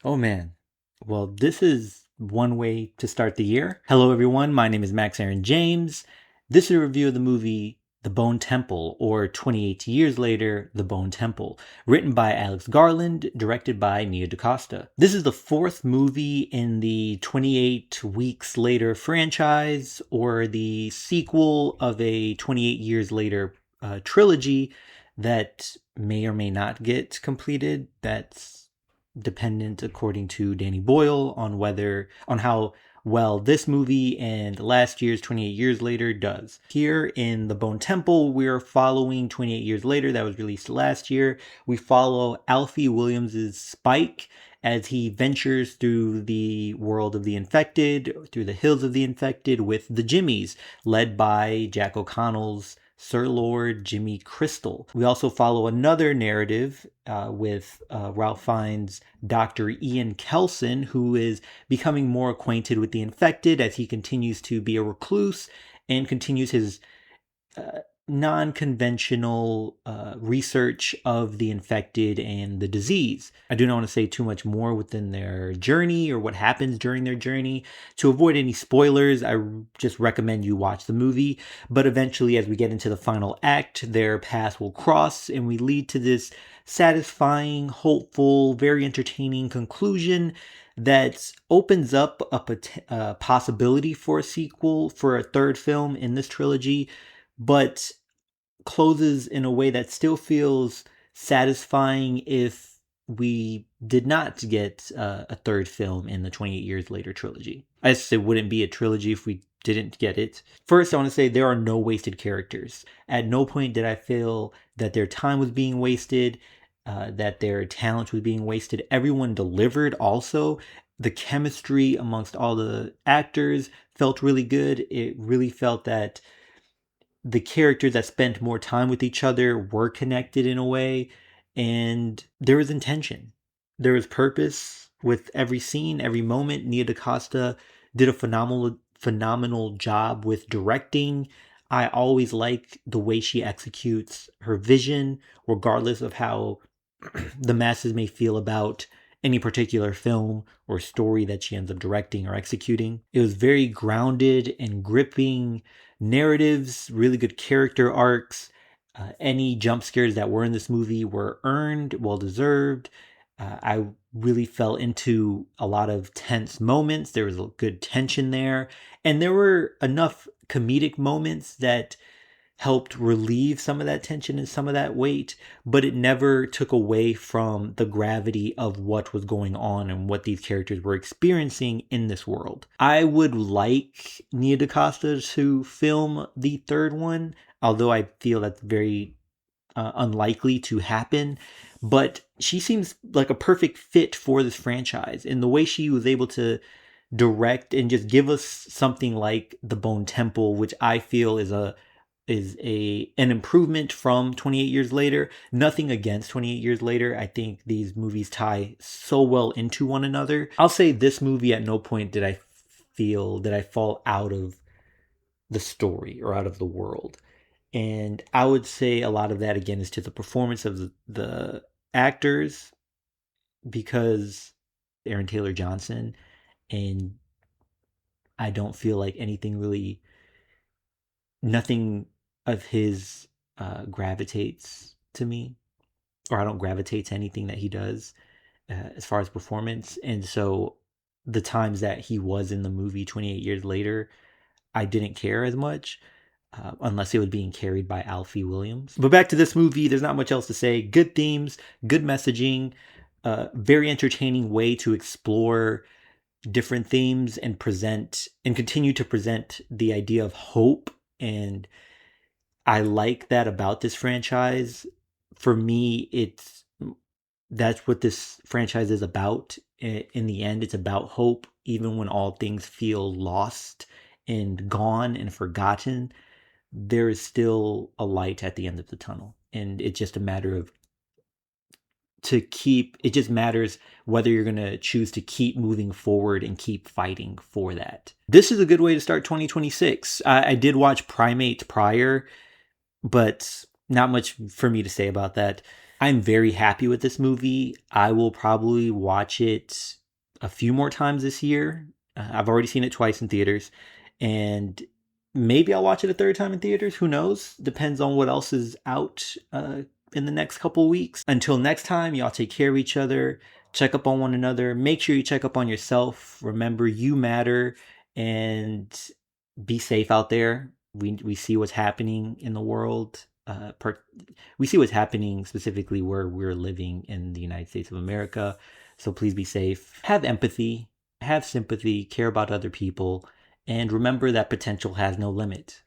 Oh man. Well, this is one way to start the year. Hello, everyone. My name is Aaron James. This is a review of the movie The Bone Temple, or 28 Years Later, The Bone Temple, written by Alex Garland, directed by Nia DaCosta. This is the fourth movie in the 28 Weeks Later franchise, or the sequel of a 28 Years Later trilogy that may or may not get completed. That's dependent, according to Danny Boyle, on how well this movie and last year's 28 Years Later does. Here in The Bone Temple, we're following 28 Years Later, that was released last year. We follow Alfie Williams's Spike as he ventures through the world of the infected, through the hills of the infected with the Jimmies, led by Jack O'Connell's Sir Lord Jimmy Crystal. We also follow another narrative with Ralph Fiennes' Dr. Ian Kelson, who is becoming more acquainted with the infected as he continues to be a recluse and continues his non-conventional research of the infected and the disease. I do not want to say too much more within their journey or what happens during their journey. To avoid any spoilers, I just recommend you watch the movie. But eventually, as we get into the final act, their paths will cross and we lead to this satisfying, hopeful, very entertaining conclusion that opens up a possibility for a sequel, for a third film in this trilogy, but closes in a way that still feels satisfying if we did not get a third film in the 28 Years Later trilogy. I guess it wouldn't be a trilogy if we didn't get it. First, I want to say there are no wasted characters. At no point did I feel that their time was being wasted, that their talent was being wasted. Everyone delivered also. The chemistry amongst all the actors felt really good. It really felt that the characters that spent more time with each other were connected in a way, and there was intention. There was purpose with every scene, every moment. Nia DaCosta did a phenomenal job with directing. I always like the way she executes her vision, regardless of how the masses may feel about any particular film or story that she ends up directing or executing. It was very grounded and gripping narratives, really good character arcs. Any jump scares that were in this movie were earned, well deserved. I really fell into a lot of tense moments. There was a good tension there. And there were enough comedic moments that helped relieve some of that tension and some of that weight, but it never took away from the gravity of what was going on and what these characters were experiencing in this world. I would like Nia DaCosta to film the third one, although I feel that's very unlikely to happen. But she seems like a perfect fit for this franchise in the way she was able to direct and just give us something like The Bone Temple, which I feel is an improvement from 28 Years Later. Nothing against 28 Years Later. I think these movies tie so well into one another. I'll say this movie at no point did I feel that I fall out of the story or out of the world. And I would say a lot of that again is to the performance of the actors, because Aaron Taylor Johnson, and I don't feel like nothing of his gravitates to me, or I don't gravitate to anything that he does as far as performance. And so the times that he was in the movie 28 Years Later, I didn't care as much. Unless it was being carried by Alfie Williams. But back to this movie, there's not much else to say. Good themes, good messaging, very entertaining way to explore different themes and continue to present the idea of hope. And I like that about this franchise. For me, that's what this franchise is about. In the end, it's about hope, even when all things feel lost and gone and forgotten. There is still a light at the end of the tunnel, and it's just a matter of it just matters whether you're going to choose to keep moving forward and keep fighting for that. This is a good way to start 2026. I did watch Primate prior, but not much for me to say about that. I'm very happy with this movie. I will probably watch it a few more times this year. I've already seen it twice in theaters, and maybe I'll watch it a third time in theaters. Who knows? Depends on what else is out in the next couple weeks. Until next time, y'all take care of each other. Check up on one another. Make sure you check up on yourself. Remember, you matter, and be safe out there. We see what's happening in the world. We see what's happening specifically where we're living in the United States of America. So please be safe. Have empathy, have sympathy, care about other people, and remember that potential has no limit.